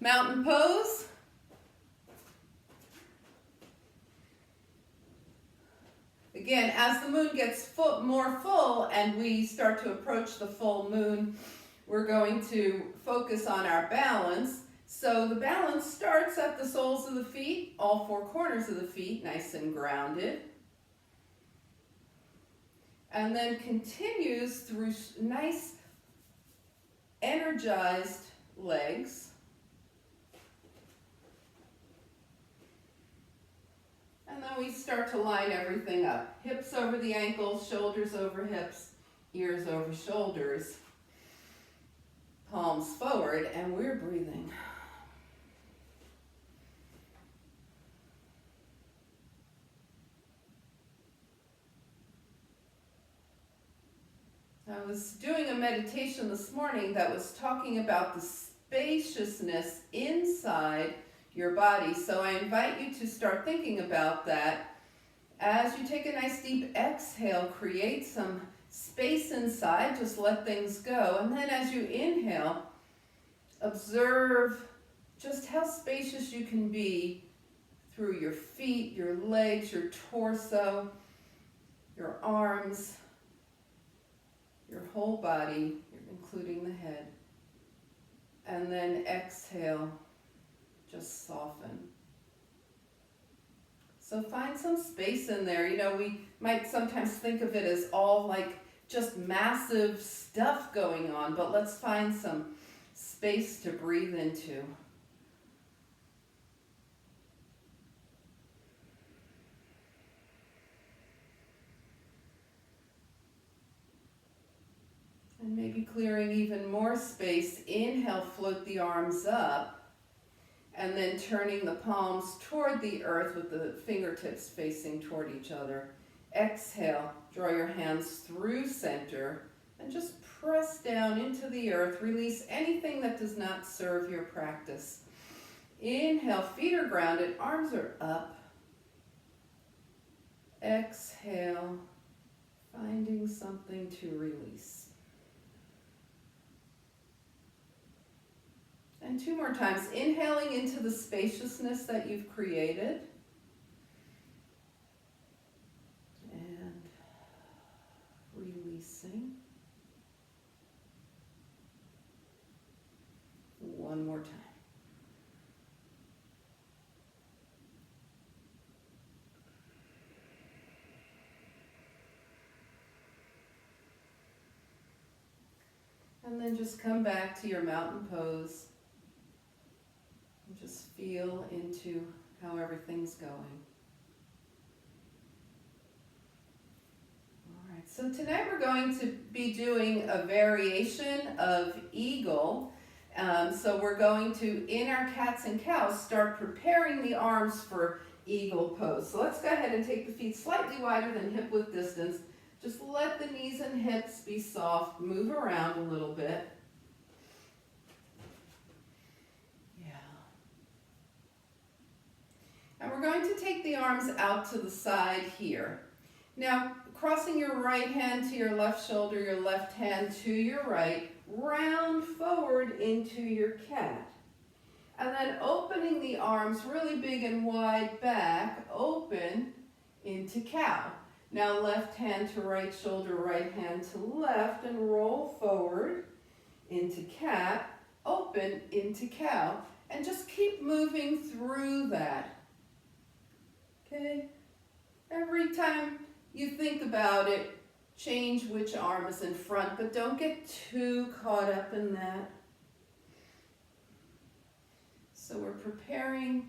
Mountain pose. Again, as the moon gets more full and we start to approach the full moon, we're going to focus on our balance. So the balance starts at the soles of the feet, all four corners of the feet, nice and grounded. And then continues through nice, energized legs. And then we start to line everything up. Hips over the ankles, shoulders over hips, ears over shoulders, palms forward, and we're breathing. I was doing a meditation this morning that was talking about the spaciousness inside your body. So I invite you to start thinking about that. As you take a nice deep exhale, create some space inside, just let things go. And then as you inhale, observe just how spacious you can be through your feet, your legs, your torso, your arms, your whole body, including the head. And then exhale, just soften. So find some space in there. You know, we might sometimes think of it as all like just massive stuff going on, but let's find some space to breathe into. And maybe clearing even more space. Inhale, float the arms up. And then turning the palms toward the earth with the fingertips facing toward each other. Exhale, draw your hands through center and just press down into the earth. Release anything that does not serve your practice. Inhale, feet are grounded, arms are up. Exhale, finding something to release. And two more times, inhaling into the spaciousness that you've created. And releasing. One more time. And then just come back to your mountain pose. Just feel into how everything's going. All right, so tonight we're going to be doing a variation of eagle. So we're going to, in our cats and cows, start preparing the arms for eagle pose. So let's go ahead and take the feet slightly wider than hip width distance. Just let the knees and hips be soft. Move around a little bit. And we're going to take the arms out to the side here. Now, crossing your right hand to your left shoulder, your left hand to your right, round forward into your cat. And then opening the arms really big and wide back, open into cow. Now left hand to right shoulder, right hand to left, and roll forward into cat, open into cow. And just keep moving through that. Okay, every time you think about it, change which arm is in front, but don't get too caught up in that. So we're preparing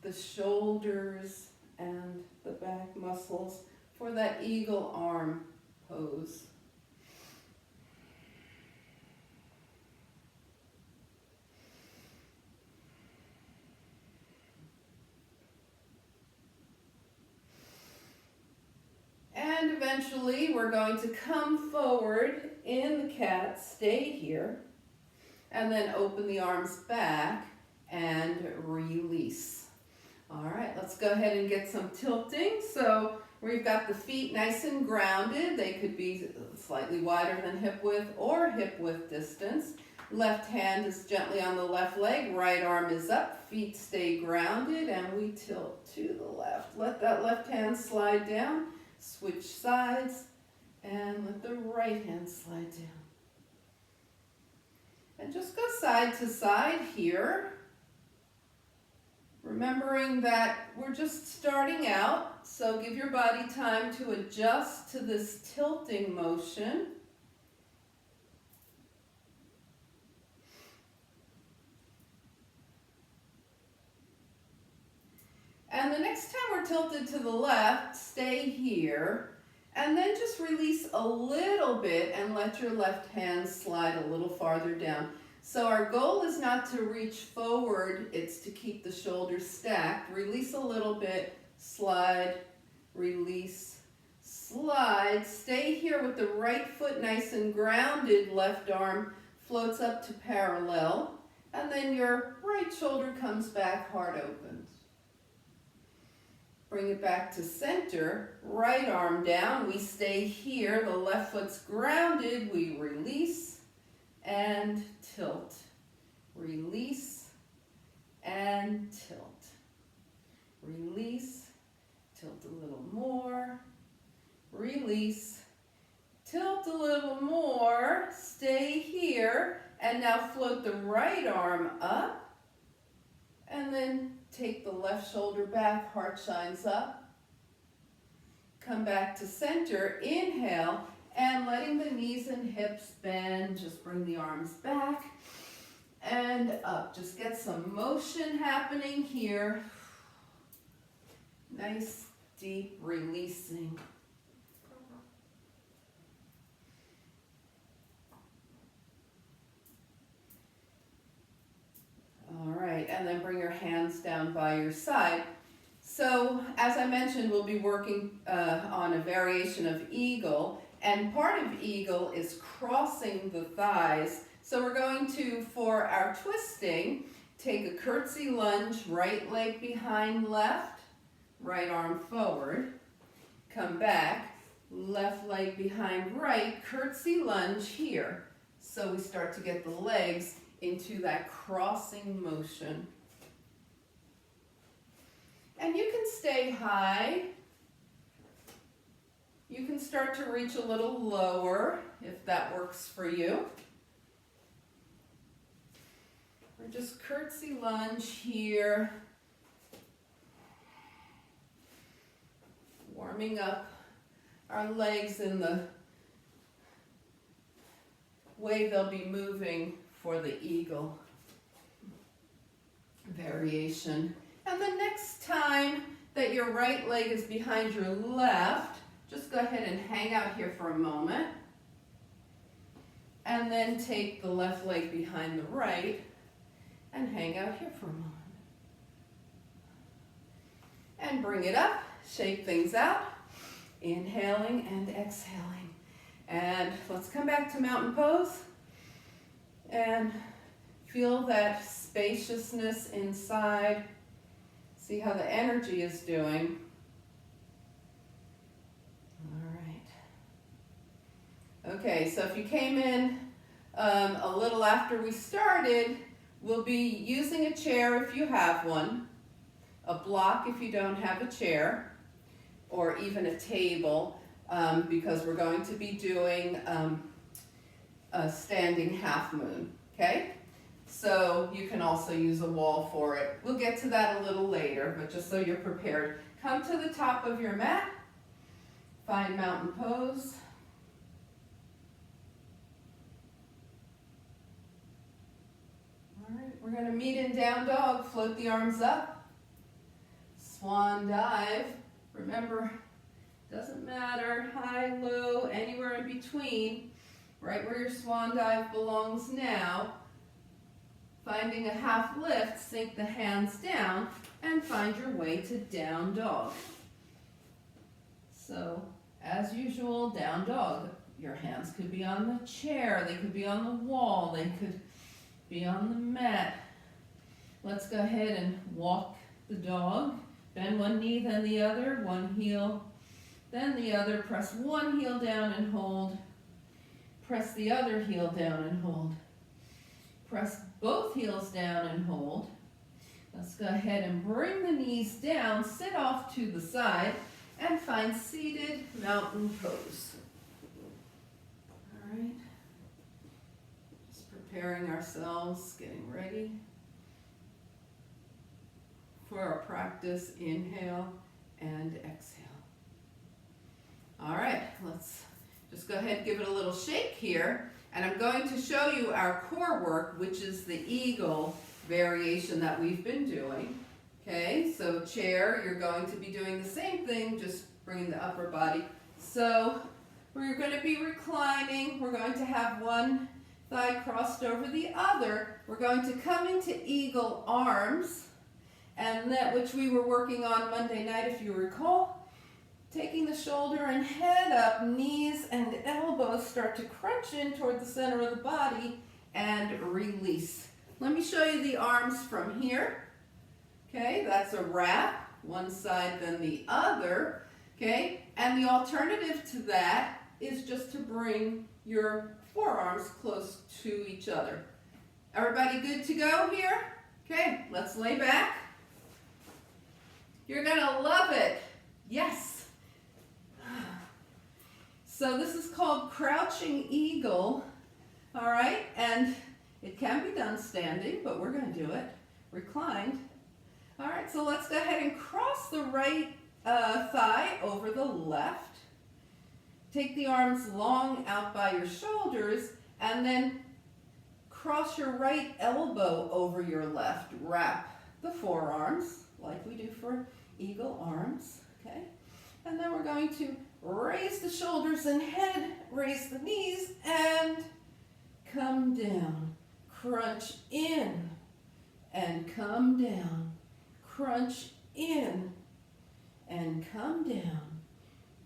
the shoulders and the back muscles for that eagle arm pose. And eventually we're going to come forward in the cat, stay here, and then open the arms back and release. All right, let's go ahead and get some tilting. So we've got the feet nice and grounded. They could be slightly wider than hip width or hip width distance. Left hand is gently on the left leg, right arm is up, feet stay grounded, and we tilt to the left. Let that left hand slide down, switch sides, and let the right hand slide down. And just go side to side here, remembering that we're just starting out, so give your body time to adjust to this tilting motion. And the next time we're tilted to the left, stay here, and then just release a little bit and let your left hand slide a little farther down. So our goal is not to reach forward, it's to keep the shoulders stacked. Release a little bit, slide, release, slide. Stay here with the right foot nice and grounded, left arm floats up to parallel, and then your right shoulder comes back, heart opens. Bring it back to center, right arm down, we stay here, the left foot's grounded, we release and tilt. Release and tilt. Release, tilt a little more, release, tilt a little more, stay here, and now float the right arm up, and then take the left shoulder back, heart shines up. Come back to center, inhale, and letting the knees and hips bend, just bring the arms back and up. Just get some motion happening here. Nice, deep releasing. All right, and then bring your hands down by your side. So, as I mentioned, we'll be working on a variation of eagle, and part of eagle is crossing the thighs. So we're going to, for our twisting, take a curtsy lunge, right leg behind left, right arm forward, come back, left leg behind right, curtsy lunge here. So we start to get the legs into that crossing motion. And you can stay high. You can start to reach a little lower if that works for you. Or just curtsy lunge here. Warming up our legs in the way they'll be moving for the eagle variation. And the next time that your right leg is behind your left, just go ahead and hang out here for a moment. And then take the left leg behind the right and hang out here for a moment. And bring it up, shake things out, inhaling and exhaling. And let's come back to mountain pose. And feel that spaciousness inside. See how the energy is doing. All right. Okay, so if you came in a little after we started, we'll be using a chair if you have one, a block if you don't have a chair, or even a table, because we're going to be doing a standing half moon, okay? So you can also use a wall for it. We'll get to that a little later, but just so you're prepared. Come to the top of your mat, find mountain pose. All right, we're gonna meet in down dog, float the arms up, swan dive. Remember, doesn't matter, high, low, anywhere in between. Right where your swan dive belongs now. Finding a half lift, sink the hands down and find your way to down dog. So, as usual, down dog. Your hands could be on the chair, they could be on the wall, they could be on the mat. Let's go ahead and walk the dog. Bend one knee, then the other, one heel, then the other. Press one heel down and hold. Press the other heel down and hold. Press both heels down and hold. Let's go ahead and bring the knees down, sit off to the side, and find seated mountain pose. All right. Just preparing ourselves, getting ready for our practice. Inhale and exhale. All right, let's just go ahead and give it a little shake here. And I'm going to show you our core work, which is the eagle variation that we've been doing. Okay, so chair, you're going to be doing the same thing, just bringing the upper body. So we're going to be reclining. We're going to have one thigh crossed over the other. We're going to come into eagle arms, and that which we were working on Monday night, if you recall. Taking the shoulder and head up, knees and elbows start to crunch in toward the center of the body and release. Let me show you the arms from here. Okay, that's a wrap, one side then the other. Okay, and the alternative to that is just to bring your forearms close to each other. Everybody good to go here? Okay, let's lay back. You're gonna love it. Yes. So this is called crouching eagle, all right? And it can be done standing, but we're gonna do it reclined. All right, so let's go ahead and cross the right thigh over the left. Take the arms long out by your shoulders, and then cross your right elbow over your left. Wrap the forearms like we do for eagle arms, okay? And then we're going to raise the shoulders and head, raise the knees, and come down. Crunch in, and come down. Crunch in, and come down.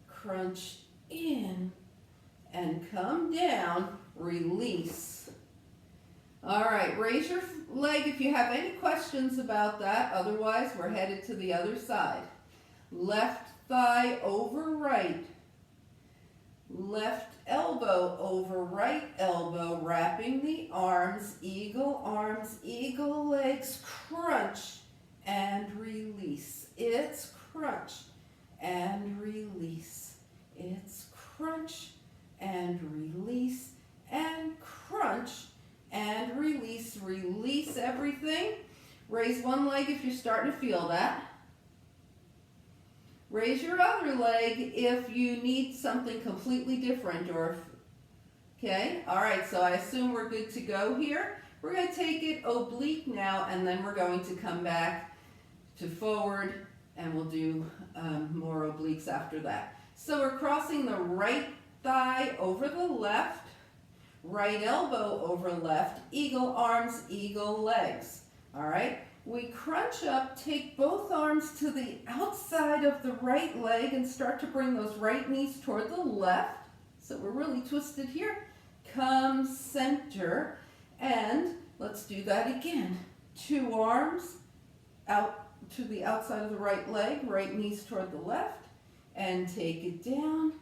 Crunch in, and come down. Release. All right, raise your leg if you have any questions about that. Otherwise, we're headed to the other side. Left thigh over right. Left elbow over right elbow, wrapping the arms, eagle legs, crunch and release. It's crunch and release. It's crunch and release and crunch and release. Release everything. Raise one leg if you're starting to feel that. Raise your other leg if you need something completely different, or okay? All right, so I assume we're good to go here. We're going to take it oblique now, and then we're going to come back to forward, and we'll do more obliques after that. So we're crossing the right thigh over the left, right elbow over left, eagle arms, eagle legs. All right? We crunch up, take both arms to the outside of the right leg and start to bring those right knees toward the left. So we're really twisted here. Come center, and let's do that again. Two arms out to the outside of the right leg, right knees toward the left, and take it down,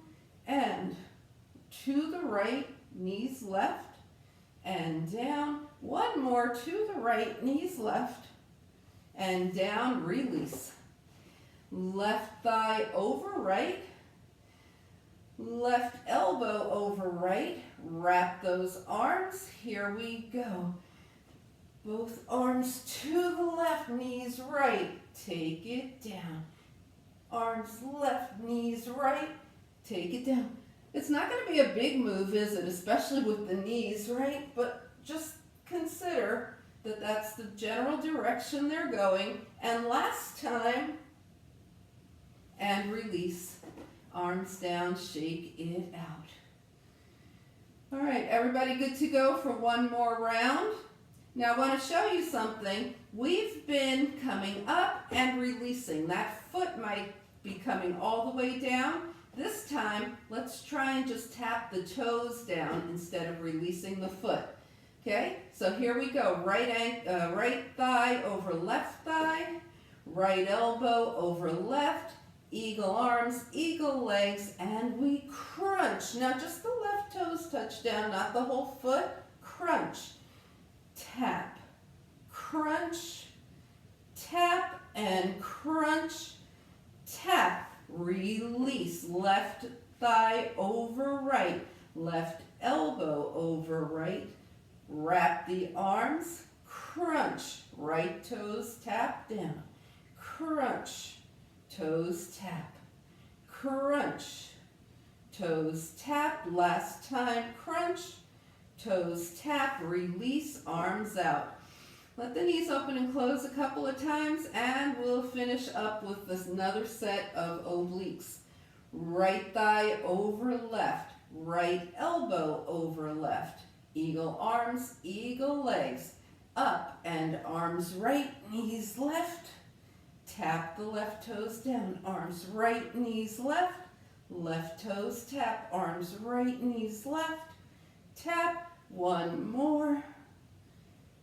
and to the right, knees left, and down. One more to the right, knees left, and down, release. Left thigh over right, left elbow over right, wrap those arms, here we go. Both arms to the left, knees right, take it down. Arms left, knees right, take it down. It's not going to be a big move, is it? Especially with the knees, right? But just consider that that's the general direction they're going. And last time, and release. Arms down, shake it out. All right, everybody good to go for one more round? Now I want to show you something. We've been coming up and releasing. That foot might be coming all the way down. This time, let's try and just tap the toes down instead of releasing the foot. Okay, so here we go. Right thigh over left thigh, right elbow over left, eagle arms, eagle legs, and we crunch. Now just the left toes touch down, not the whole foot. Crunch. tap, crunch, tap, and crunch, tap, release, left thigh over right, left elbow over right, wrap the arms, crunch, right toes tap down, crunch, toes tap, crunch, toes tap, last time, crunch, toes tap, release, arms out. Let the knees open and close a couple of times, and we'll finish up with this another set of obliques. Right thigh over left, right elbow over left, eagle arms, eagle legs, up and arms right, knees left, tap the left toes down, arms right, knees left, left toes tap, arms right, knees left, tap, one more,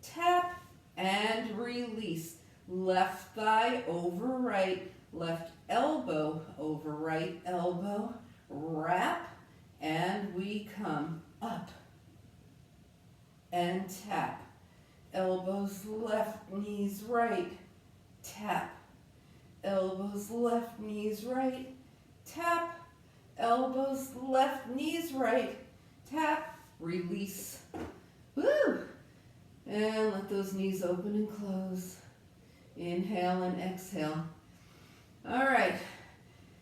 tap, and release. Left thigh over right, left elbow over right elbow, wrap, and we come up and tap. Elbows left, knees right, tap. Elbows left, knees right, tap. Elbows left, knees right, tap, release. Woo! And let those knees open and close. Inhale and exhale. All right.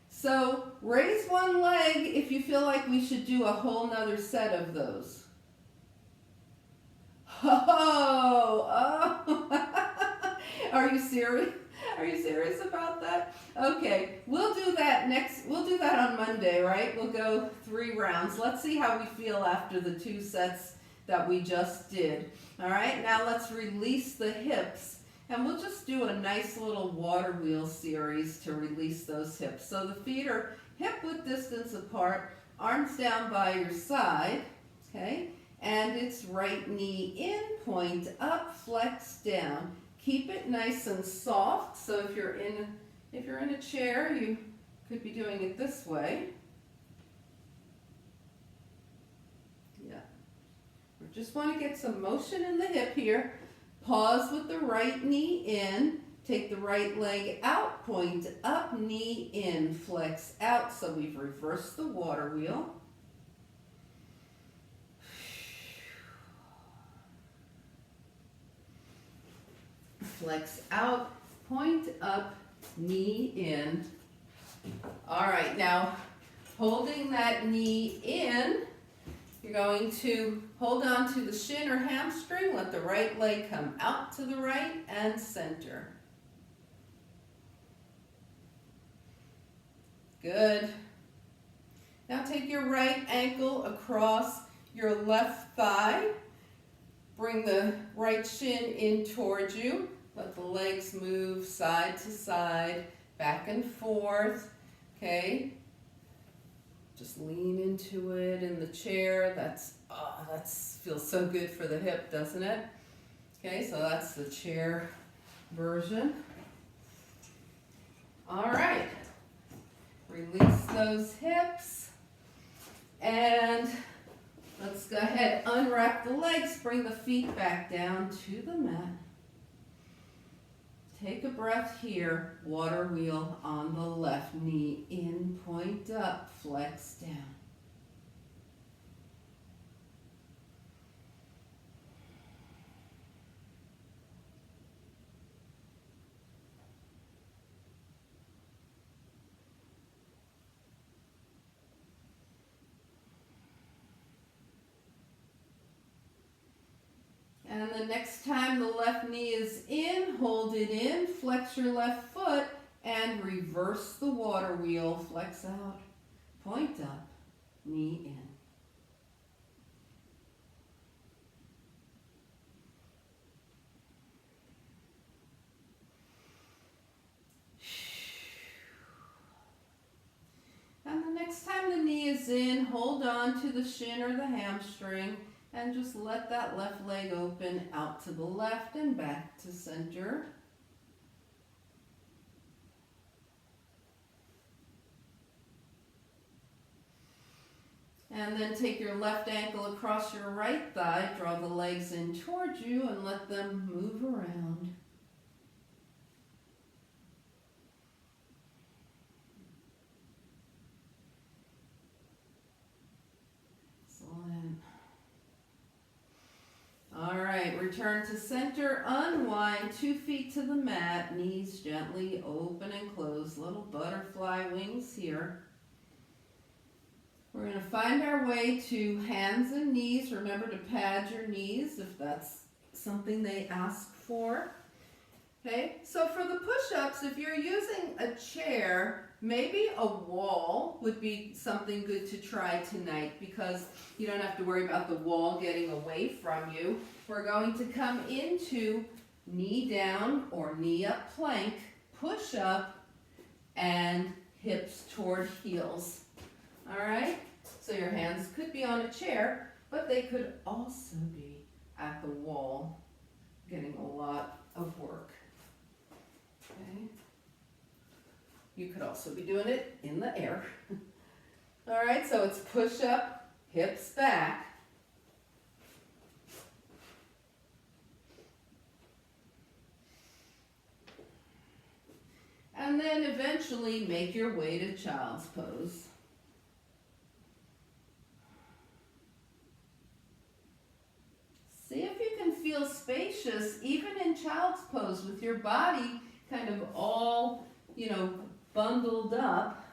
So raise one leg if you feel like we should do a whole nother set of those. Oh. Are you serious? Are you serious about that? Okay, we'll do that on Monday, right? We'll go 3 rounds. Let's see how we feel after the 2 sets that we just did. All right, now let's release the hips, and we'll just do a nice little water wheel series to release those hips. So the feet are hip-width distance apart, arms down by your side, okay? And it's right knee in, point up, flex down. Keep it nice and soft. So if you're in a chair, you could be doing it this way. Yeah. We just want to get some motion in the hip here. Pause with the right knee in. Take the right leg out, point up, knee in, flex out. So we've reversed the water wheel. Flex out, point up, knee in. All right, now holding that knee in, you're going to hold on to the shin or hamstring, let the right leg come out to the right and center. Good. Now take your right ankle across your left thigh. Bring the right shin in towards you. Let the legs move side to side, back and forth, okay? Just lean into it in the chair. That feels so good for the hip, doesn't it? Okay, so that's the chair version. All right, release those hips, and let's go ahead, unwrap the legs, bring the feet back down to the mat. Take a breath here, water wheel on the left, knee in, point up, flex down. And the next time the left knee is in, hold it in, flex your left foot, and reverse the water wheel. Flex out, point up, knee in. And the next time the knee is in, hold on to the shin or the hamstring, and just let that left leg open out to the left and back to center. And then take your left ankle across your right thigh, draw the legs in towards you and let them move around. Excellent. All right, return to center, unwind, 2 feet to the mat, knees gently open and close, little butterfly wings here. We're going to find our way to hands and knees. Remember to pad your knees if that's something they ask for. Okay, so for the push-ups, if you're using a chair, maybe a wall would be something good to try tonight because you don't have to worry about the wall getting away from you. We're going to come into knee down or knee up plank, push up, and hips toward heels. All right, so your hands could be on a chair, but they could also be at the wall, getting a lot of work. Okay. You could also be doing it in the air. All right, so it's push up, hips back. And then eventually make your way to child's pose. See if you can feel spacious even in child's pose with your body kind of all, bundled up.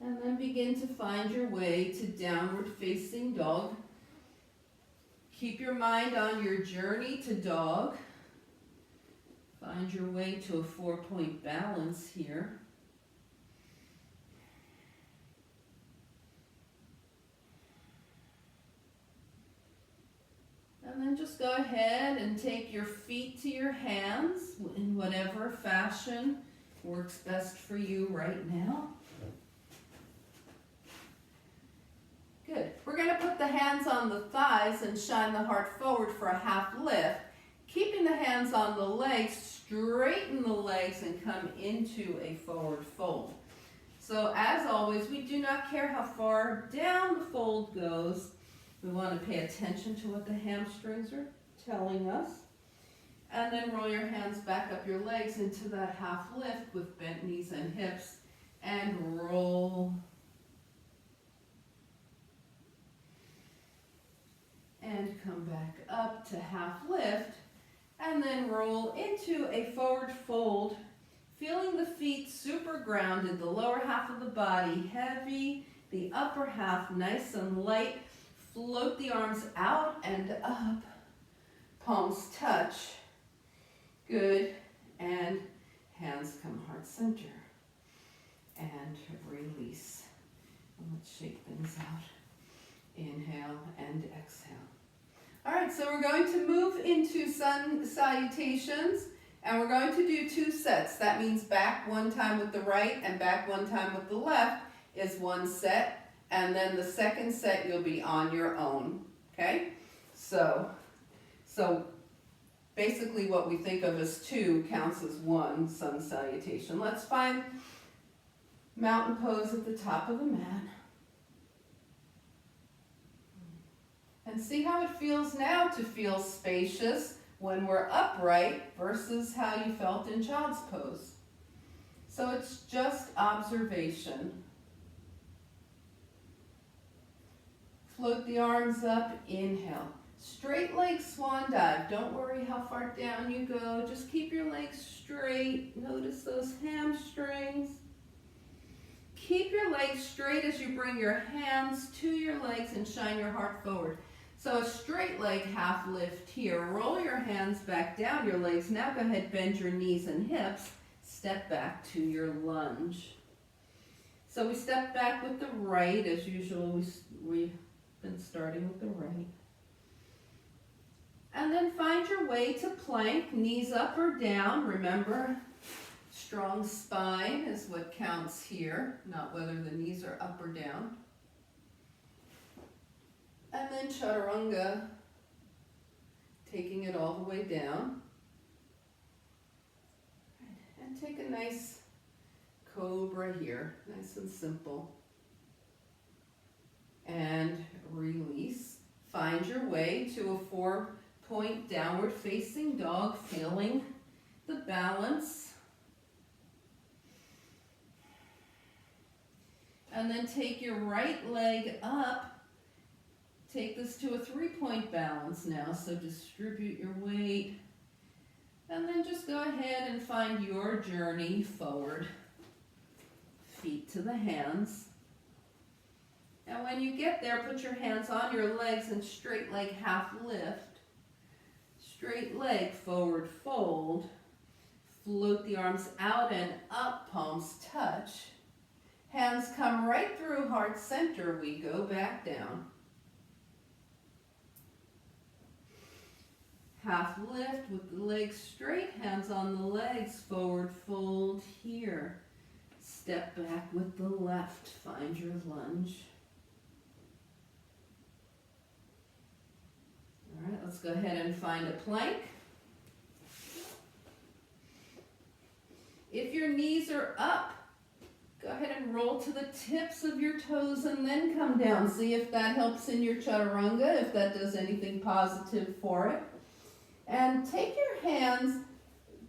And then begin to find your way to downward facing dog. Keep your mind on your journey to dog. Find your way to a 4-point balance here. And then just go ahead and take your feet to your hands in whatever fashion works best for you right now. Good. We're going to put the hands on the thighs and shine the heart forward for a half lift. Keeping the hands on the legs, straighten the legs and come into a forward fold. So as always, we do not care how far down the fold goes. We want to pay attention to what the hamstrings are telling us. And then roll your hands back up your legs into that half lift with bent knees and hips. And roll. And come back up to half lift. And then roll into a forward fold. Feeling the feet super grounded, the lower half of the body heavy, the upper half nice and light. Float the arms out and up. Palms touch. Good. And hands come heart center. And release. And let's shake things out. Inhale and exhale. All right, so we're going to move into sun salutations. And we're going to do 2 sets. That means back 1 time with the right and back 1 time with the left is 1 set. And then the second set you'll be on your own, okay? So basically what we think of as 2 counts as 1 sun salutation. Let's find mountain pose at the top of the mat. And see how it feels now to feel spacious when we're upright versus how you felt in child's pose. So it's just observation. Float the arms up, inhale. Straight leg swan dive. Don't worry how far down you go. Just keep your legs straight. Notice those hamstrings. Keep your legs straight as you bring your hands to your legs and shine your heart forward. So a straight leg half lift here. Roll your hands back down your legs. Now go ahead, bend your knees and hips. Step back to your lunge. So we step back with the right. As usual, we've been starting with the right. And then find your way to plank, knees up or down. Remember, strong spine is what counts here, not whether the knees are up or down. And then chaturanga, taking it all the way down. And take a nice cobra here, nice and simple. And release. Find your way to a 4-point downward facing dog, feeling the balance. And then take your right leg up. Take this to a 3-point balance now. So distribute your weight. And then just go ahead and find your journey forward. Feet to the hands. And when you get there, put your hands on your legs and straight leg half lift. Straight leg forward fold. Float the arms out and up, palms touch. Hands come right through heart center. We go back down. Half lift with the legs straight, hands on the legs, forward fold here. Step back with the left, find your lunge. All right, let's go ahead and find a plank. If your knees are up, go ahead and roll to the tips of your toes and then come down. See if that helps in your chaturanga, if that does anything positive for it. And take your hands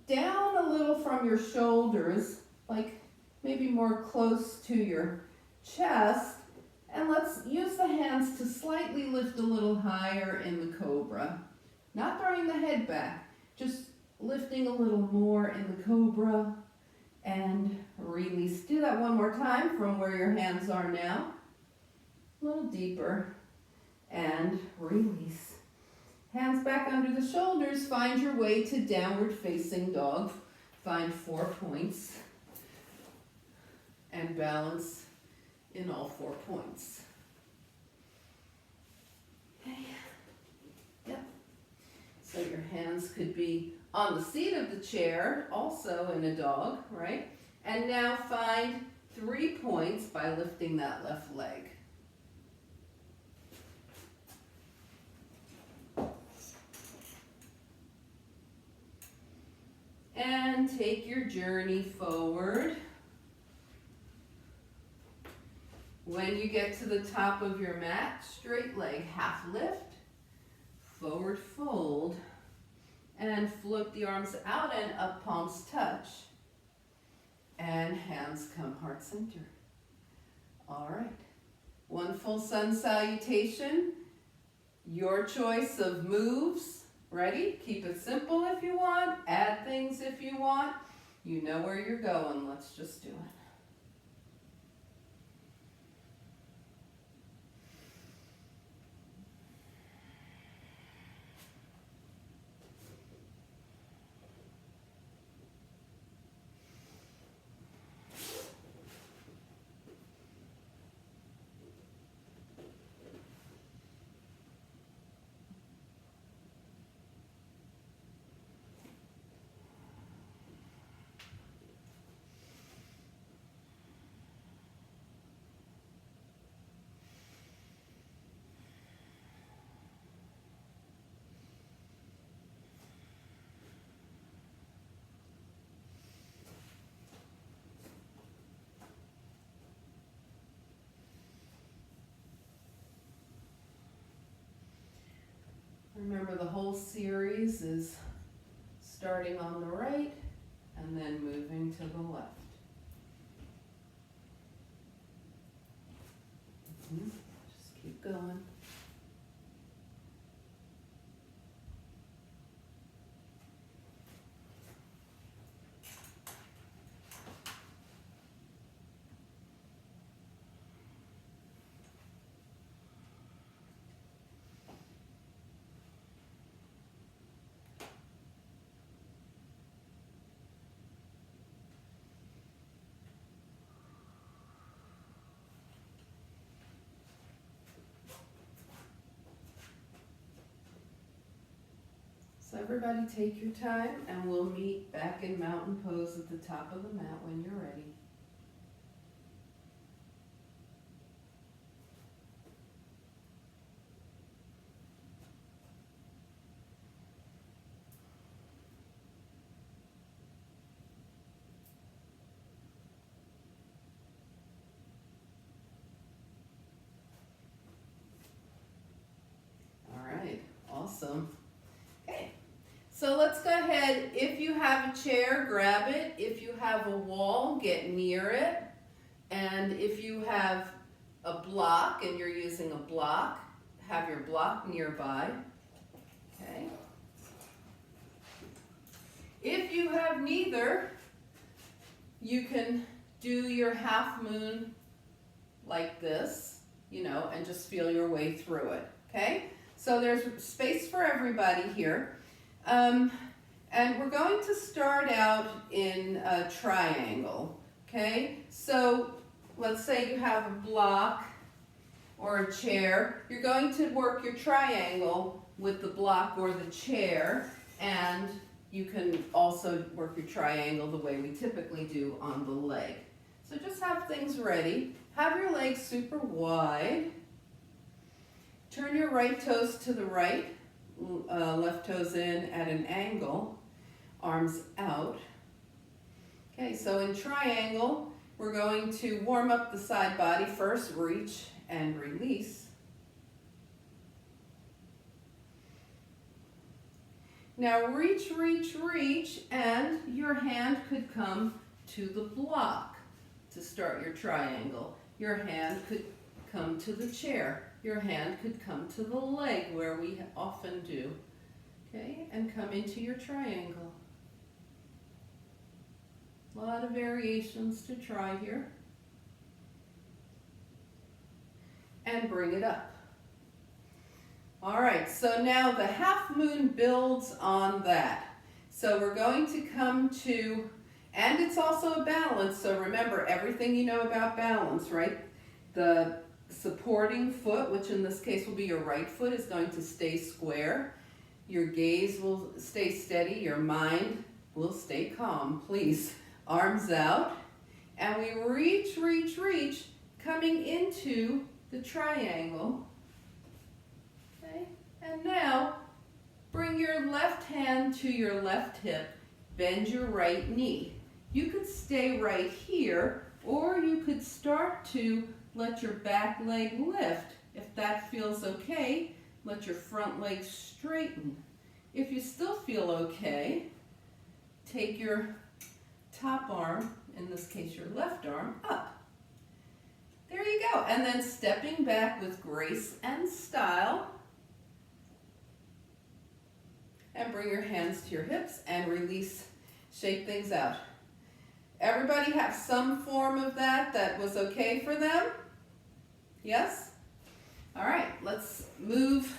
down a little from your shoulders, like maybe more close to your chest. And let's use the hands to slightly lift a little higher in the cobra. Not throwing the head back, just lifting a little more in the cobra. And release. Do that one more time from where your hands are now. A little deeper. And release. Hands back under the shoulders. Find your way to downward facing dog. Find 4 points. And balance in all 4 points. Okay. Yep. So your hands could be on the seat of the chair, also in a dog, right? And now find 3 points by lifting that left leg. And take your journey forward. When you get to the top of your mat, straight leg, half lift, forward fold, and float the arms out and up, palms touch. And hands come heart center. All right. One full sun salutation. Your choice of moves. Ready? Keep it simple if you want. Add things if you want. You know where you're going. Let's just do it. Remember, the whole series is starting on the right and then moving to the left. Just keep going. So everybody take your time and we'll meet back in mountain pose at the top of the mat when you're ready. let's go ahead. If you have a chair, grab it. If you have a wall, get near it. And if you have a block and you're using a block, have your block nearby. Okay. If you have neither, you can do your half moon like this, and just feel your way through it. Okay? So there's space for everybody here. And we're going to start out in a triangle. Okay? So let's say you have a block or a chair. You're going to work your triangle with the block or the chair, and you can also work your triangle the way we typically do on the leg. So just have things ready. Have your legs super wide. Turn your right toes to the right, left toes in at an angle, arms out. Okay, so in triangle, we're going to warm up the side body first, reach and release. Now reach, reach, reach, and your hand could come to the block to start your triangle. Your hand could come to the chair. Your hand could come to the leg, where we often do. Okay, and come into your triangle. A lot of variations to try here. And bring it up. All right, so now the half moon builds on that. So we're going to come to, and it's also a balance, so remember everything you know about balance, right? The supporting foot, which in this case will be your right foot, is going to stay square. Your gaze will stay steady, your mind will stay calm, please. Arms out, and we reach, reach, reach, coming into the triangle. Okay, and now bring your left hand to your left hip, bend your right knee. You could stay right here, or you could start to let your back leg lift. If that feels okay, let your front leg straighten. If you still feel okay, take your top arm, in this case your left arm, up. There you go. And then stepping back with grace and style. And bring your hands to your hips and release, shake things out. Everybody have some form of that was okay for them? Yes? All right, let's move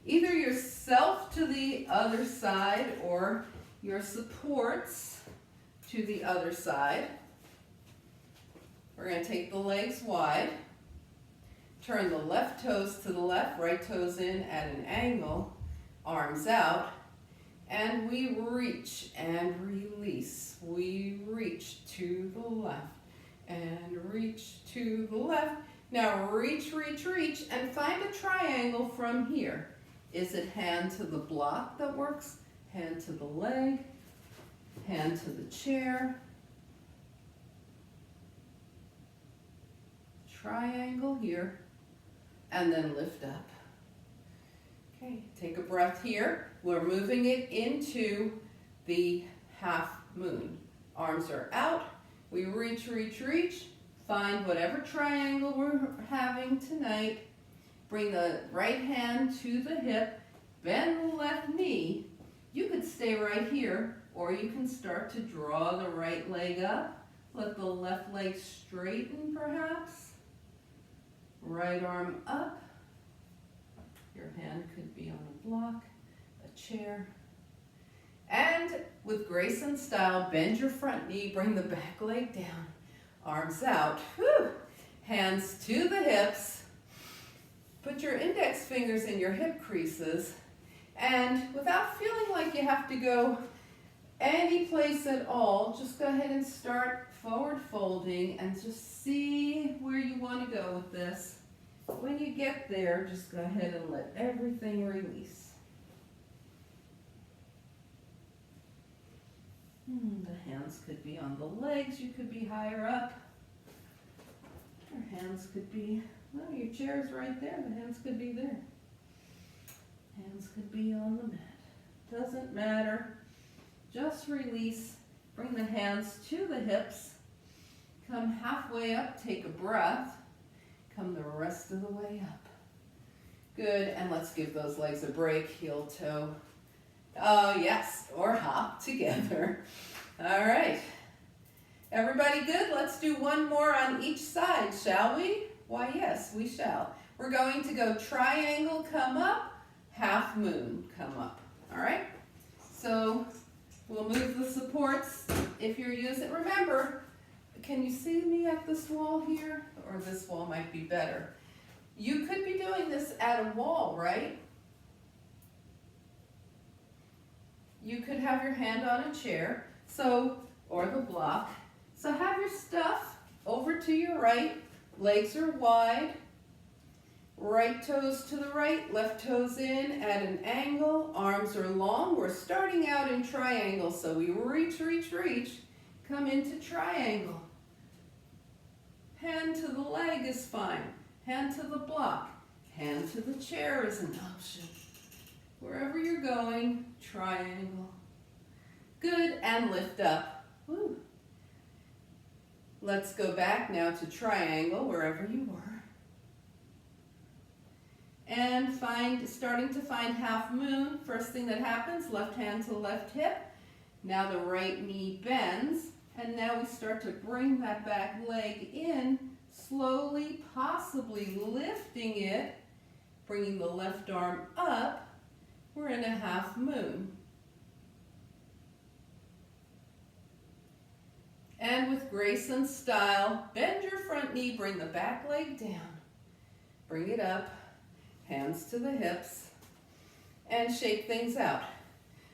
either yourself to the other side or your supports to the other side. We're going to take the legs wide, turn the left toes to the left, right toes in at an angle, arms out, and we reach and release. We reach to the left and reach to the left. Now reach, reach, reach, and find a triangle from here. Is it hand to the block that works? Hand to the leg, hand to the chair. Triangle here, and then lift up. Okay, take a breath here. We're moving it into the half moon. Arms are out. We reach, reach, reach. Find whatever triangle we're having tonight. Bring the right hand to the hip. Bend the left knee. You could stay right here, or you can start to draw the right leg up. Let the left leg straighten perhaps. Right arm up. Your hand could be on a block, a chair. And with grace and style, bend your front knee, bring the back leg down. Arms out. Whew. Hands to the hips. Put your index fingers in your hip creases. And without feeling like you have to go any place at all, just go ahead and start forward folding and just see where you want to go with this. When you get there, just go ahead and let everything release. The hands could be on the legs, you could be higher up. Your hands could be, well, your chair's right there, the hands could be there. Hands could be on the mat. Doesn't matter. just release, bring the hands to the hips, come halfway up, take a breath, come the rest of the way up. Good, and let's give those legs a break, heel toe. Oh yes, or hop together. All right. Everybody good? Let's do one more on each side, shall we? Why yes, we shall. We're going to go triangle, come up, half moon, come up. All right? So we'll move the supports if you're using, remember, can you see me at this wall here? Or this wall might be better. You could be doing this at a wall, right? You could have your hand on a chair, so, or the block. So have your stuff over to your right, legs are wide, right toes to the right, left toes in at an angle, arms are long. We're starting out in triangle, so we reach, reach, reach, come into triangle. Hand to the leg is fine, hand to the block, hand to the chair is an option. Wherever you're going, triangle. Good, and lift up. Woo. Let's go back now to triangle, wherever you were. And starting to find half moon. First thing that happens, left hand to left hip. Now the right knee bends, and now we start to bring that back leg in, slowly, possibly lifting it, bringing the left arm up. We're in a half moon. And with grace and style, bend your front knee, bring the back leg down. Bring it up, hands to the hips, and shake things out.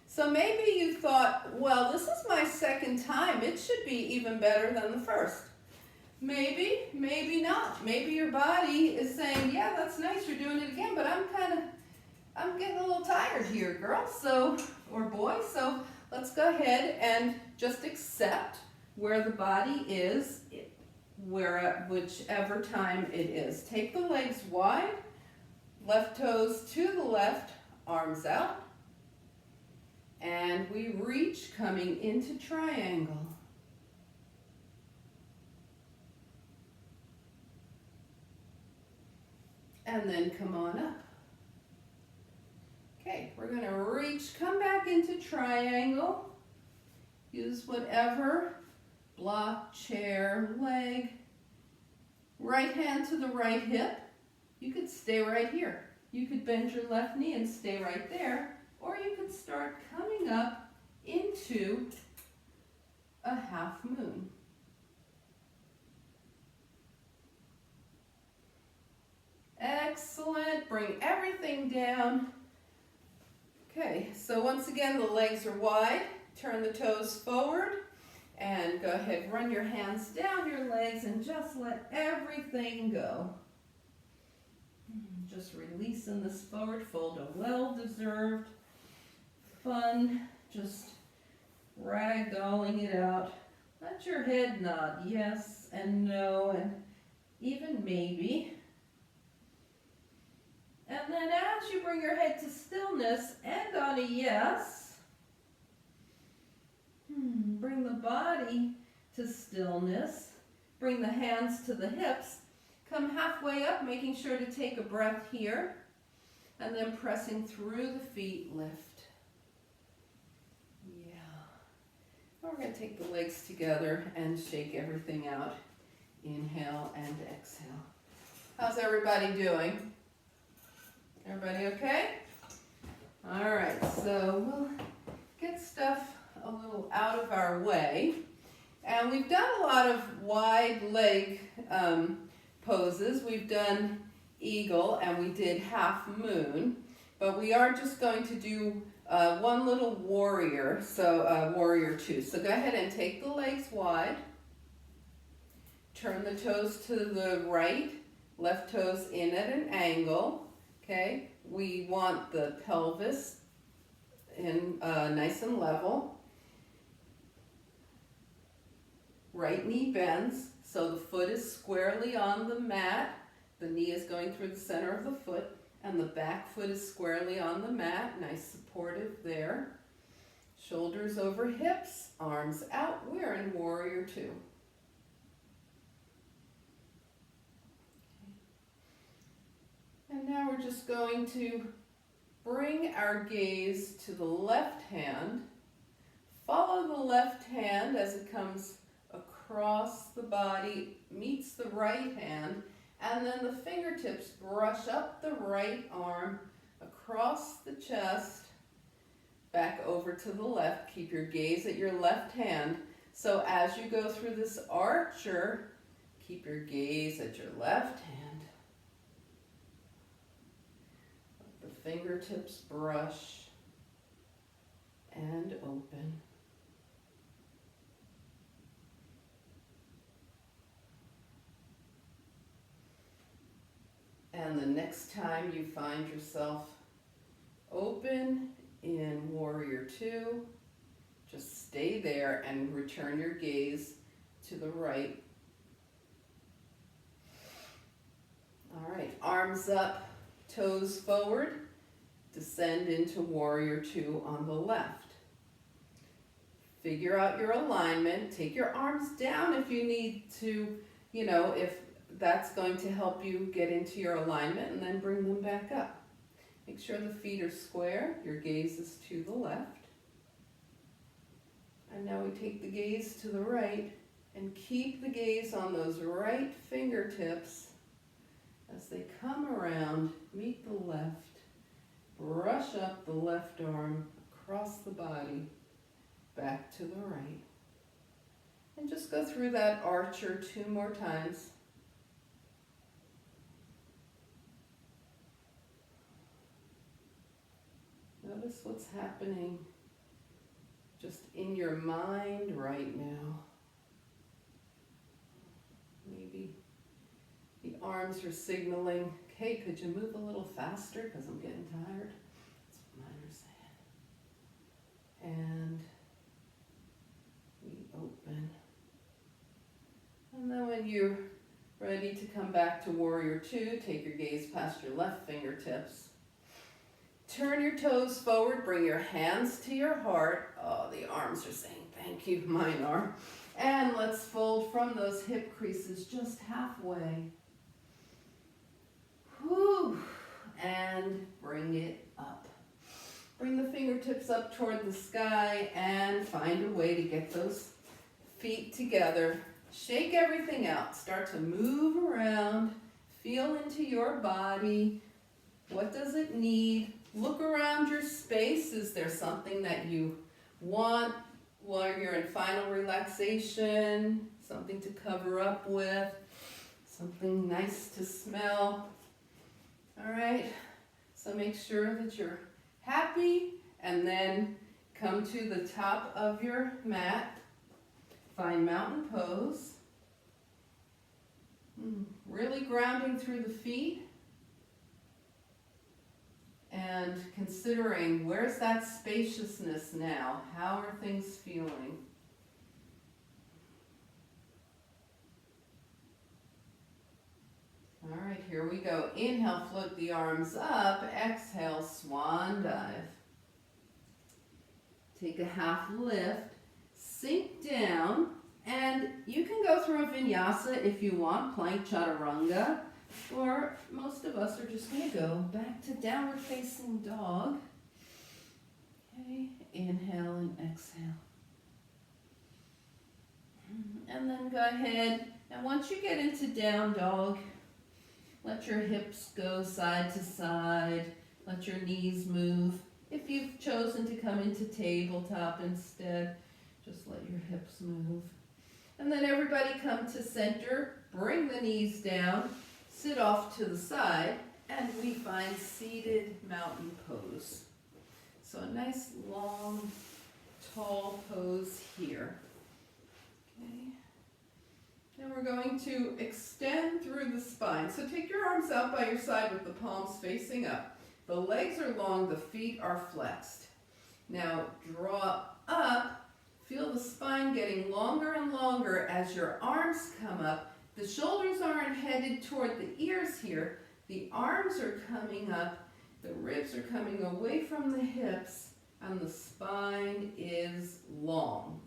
So maybe you thought, well, this is my second time. It should be even better than the first. Maybe, maybe not. Maybe your body is saying, yeah, that's nice, you're doing it again, but I'm getting a little tired here, girl, or boy, so let's go ahead and just accept where the body is, whichever time it is. Take the legs wide, left toes to the left, arms out, and we reach, coming into triangle. And then come on up. Okay, we're going to reach, come back into triangle. Use whatever, block, chair, leg. Right hand to the right hip. You could stay right here. You could bend your left knee and stay right there. Or you could start coming up into a half moon. Excellent. Bring everything down. Okay, so once again, the legs are wide. Turn the toes forward. And go ahead, run your hands down your legs and just let everything go. Just releasing this forward fold, a well-deserved, fun, just ragdolling it out. Let your head nod yes and no and even maybe. And then as you bring your head to stillness, end on a yes. Bring the body to stillness. Bring the hands to the hips. Come halfway up, making sure to take a breath here. And then pressing through the feet, lift. Yeah. Now we're going to take the legs together and shake everything out. Inhale and exhale. How's everybody doing? Everybody okay? All right, so we'll get stuff a little out of our way. And we've done a lot of wide leg poses. We've done eagle and we did half moon, but we are just going to do one little warrior, so warrior two. So go ahead and take the legs wide, turn the toes to the right, left toes in at an angle, okay? We want the pelvis in nice and level. Right knee bends, so the foot is squarely on the mat. The knee is going through the center of the foot, and the back foot is squarely on the mat. Nice supportive there. Shoulders over hips, arms out. We're in Warrior Two. And now we're just going to bring our gaze to the left hand. Follow the left hand as it comes across the body, meets the right hand, and then the fingertips brush up the right arm, across the chest, back over to the left. Keep your gaze at your left hand. So as you go through this archer, keep your gaze at your left hand. Let the fingertips brush and open. And the next time you find yourself open in Warrior Two, just stay there and return your gaze to the right. All right, arms up, toes forward, descend into Warrior Two on the left. Figure out your alignment. Take your arms down if you need to, if that's going to help you get into your alignment, and then bring them back up. Make sure the feet are square, your gaze is to the left. And now we take the gaze to the right and keep the gaze on those right fingertips as they come around, meet the left, brush up the left arm across the body, back to the right. And just go through that archer 2 more times. Notice what's happening just in your mind right now. Maybe the arms are signaling, okay, could you move a little faster because I'm getting tired? That's what mine are saying. And we open. And then when you're ready to come back to Warrior Two, take your gaze past your left fingertips. Turn your toes forward, bring your hands to your heart. Oh, the arms are saying thank you, mine are. And let's fold from those hip creases just halfway. Whew. And bring it up. Bring the fingertips up toward the sky and find a way to get those feet together. Shake everything out. Start to move around. Feel into your body. What does it need? Look around your space. Is there something that you want while you're in final relaxation? Something to cover up with? Something nice to smell? All right, so make sure that you're happy and then come to the top of your mat. Find mountain pose. Really grounding through the feet. And considering, where's that spaciousness now? How are things feeling? All right, here we go. Inhale, float the arms up. Exhale, swan dive. Take a half lift. Sink down. And you can go through a vinyasa if you want, plank chaturanga. Or most of us are just going to go back to downward facing dog. Okay, inhale and exhale. And then go ahead, and once you get into down dog, let your hips go side to side. Let your knees move. If you've chosen to come into tabletop instead, just let your hips move. And then everybody come to center, bring the knees down. Sit off to the side, and we find seated mountain pose. So a nice, long, tall pose here. Okay. Then we're going to extend through the spine. So take your arms out by your side with the palms facing up. The legs are long, the feet are flexed. Now draw up, feel the spine getting longer and longer as your arms come up. The shoulders aren't headed toward the ears here. The arms are coming up. The ribs are coming away from the hips. and the spine is long.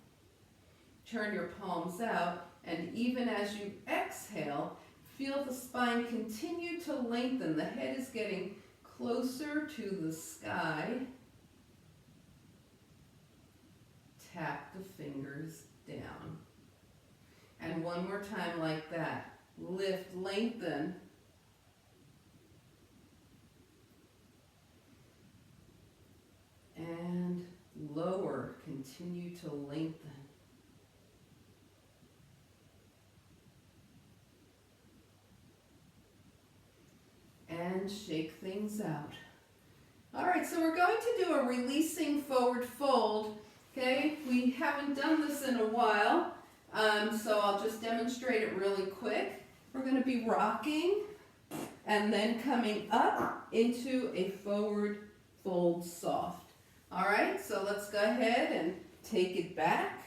Turn your palms out, and even as you exhale, feel the spine continue to lengthen. The head is getting closer to the sky. Tap the fingers down. And one more time like that. Lift, lengthen. And lower, continue to lengthen. And shake things out. All right, so we're going to do a releasing forward fold. Okay, we haven't done this in a while, so I'll just demonstrate it really quick. We're going to be rocking and then coming up into a forward fold soft. All right, so let's go ahead and take it back.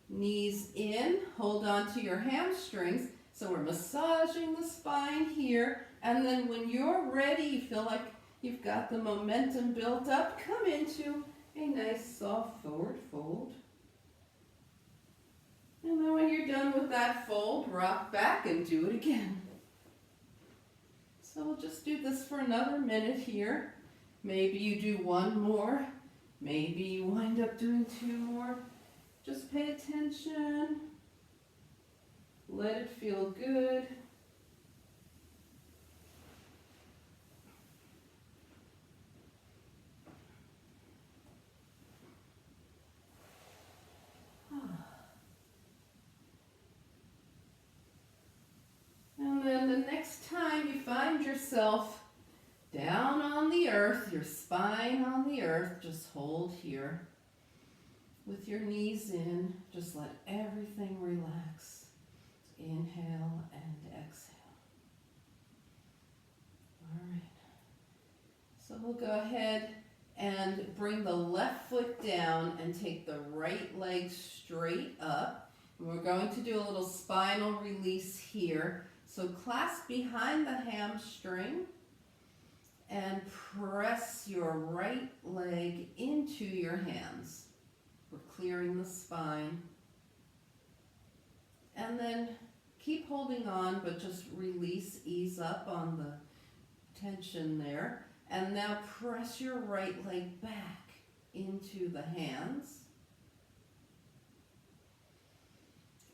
Knees in, hold on to your hamstrings. So we're massaging the spine here, and then when you're ready, you feel like you've got the momentum built up, come into a nice soft forward fold. And then when you're done with that fold, rock back and do it again. So we'll just do this for another minute here. Maybe you do one more, maybe you wind up doing two more. Just pay attention. Let it feel good. And then the next time you find yourself down on the earth, your spine on the earth, just hold here. With your knees in, just let everything relax. Inhale and exhale. All right. So we'll go ahead and bring the left foot down and take the right leg straight up. And we're going to do a little spinal release here. So clasp behind the hamstring and press your right leg into your hands. We're clearing the spine. And then keep holding on, but just release, ease up on the tension there. And now press your right leg back into the hands.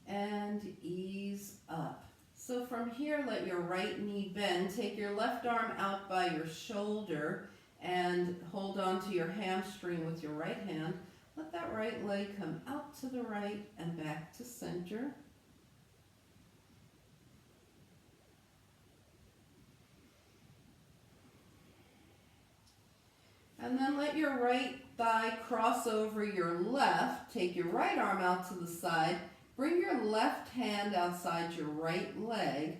And ease up. So from here, let your right knee bend. Take your left arm out by your shoulder and hold on to your hamstring with your right hand. Let that right leg come out to the right and back to center. And then let your right thigh cross over your left. Take your right arm out to the side. Bring your left hand outside your right leg.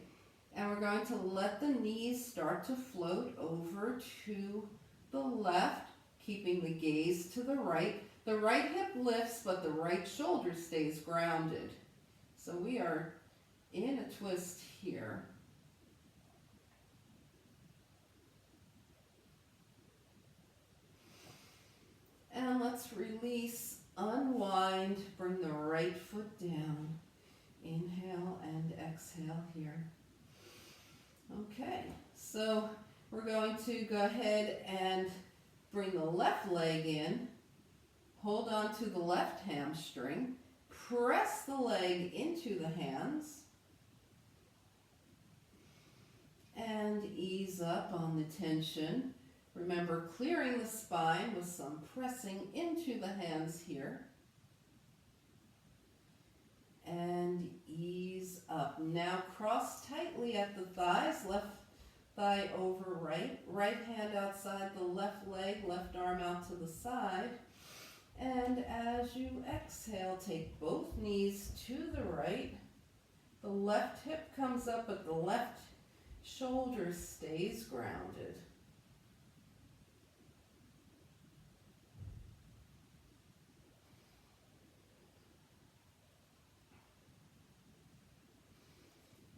And we're going to let the knees start to float over to the left, keeping the gaze to the right. The right hip lifts, but the right shoulder stays grounded. So we are in a twist here. And let's release, unwind, bring the right foot down. Inhale and exhale here. Okay, so we're going to go ahead and bring the left leg in. Hold on to the left hamstring. Press the leg into the hands. And ease up on the tension. Remember, clearing the spine with some pressing into the hands here. And ease up. Now cross tightly at the thighs, left thigh over right. Right hand outside the left leg, left arm out to the side. And as you exhale, take both knees to the right. The left hip comes up, but the left shoulder stays grounded.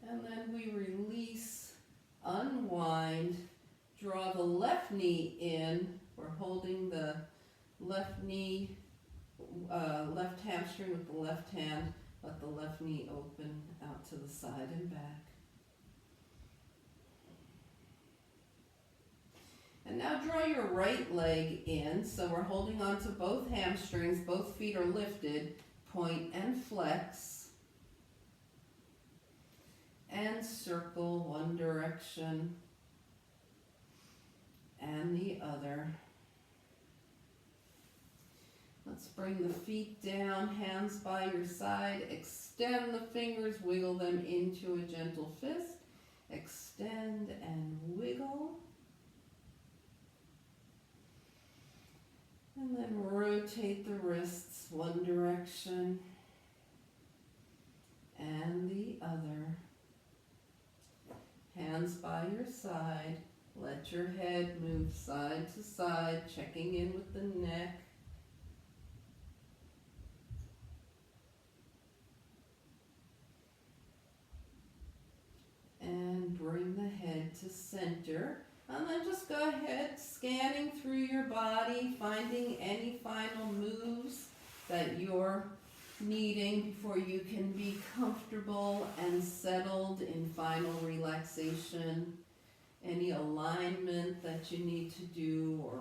And then we release, unwind, draw the left knee in. We're We're holding the left knee, left hamstring with the left hand. Let the left knee open out to the side and back. And now draw your right leg in. So we're holding on to both hamstrings. Both feet are lifted. Point and flex. And circle one direction and the other. Let's bring the feet down, hands by your side. Extend the fingers, wiggle them into a gentle fist. Extend and wiggle. And then rotate the wrists one direction and the other. Hands by your side. Let your head move side to side, checking in with the neck. And bring the head to center. And then just go ahead, scanning through your body, finding any final moves that you're needing before you can be comfortable and settled in final relaxation. Any alignment that you need to do or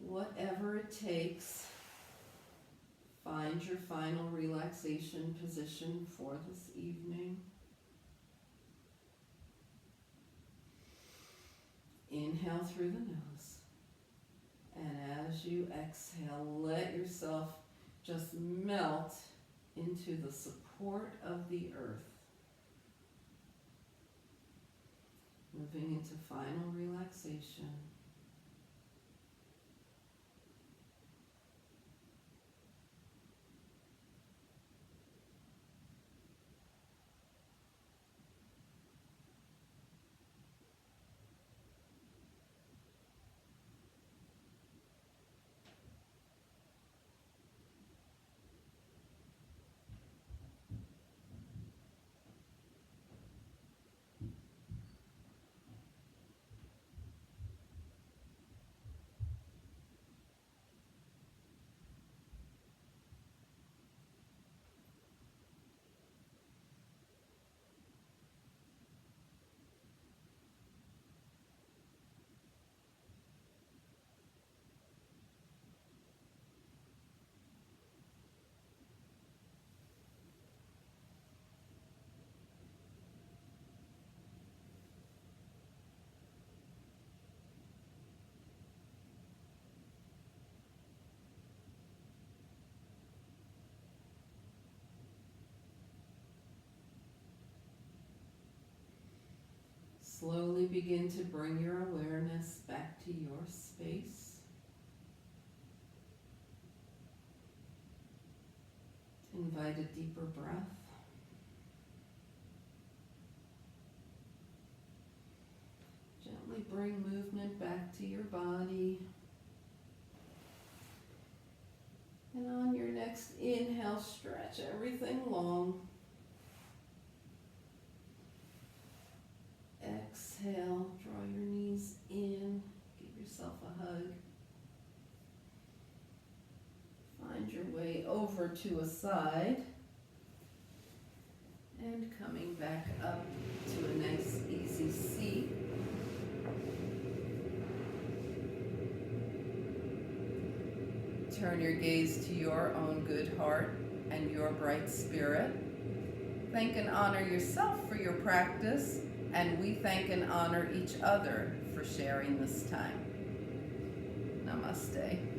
whatever it takes. Find your final relaxation position for this evening. Inhale through the nose. And as you exhale, let yourself just melt into the support of the earth. Moving into final relaxation. Slowly begin to bring your awareness back to your space. Invite a deeper breath. Gently bring movement back to your body. And on your next inhale, stretch everything long. Exhale, draw your knees in, give yourself a hug. Find your way over to a side. And coming back up to a nice easy seat. Turn your gaze to your own good heart and your bright spirit. Thank and honor yourself for your practice, and we thank and honor each other for sharing this time. Namaste.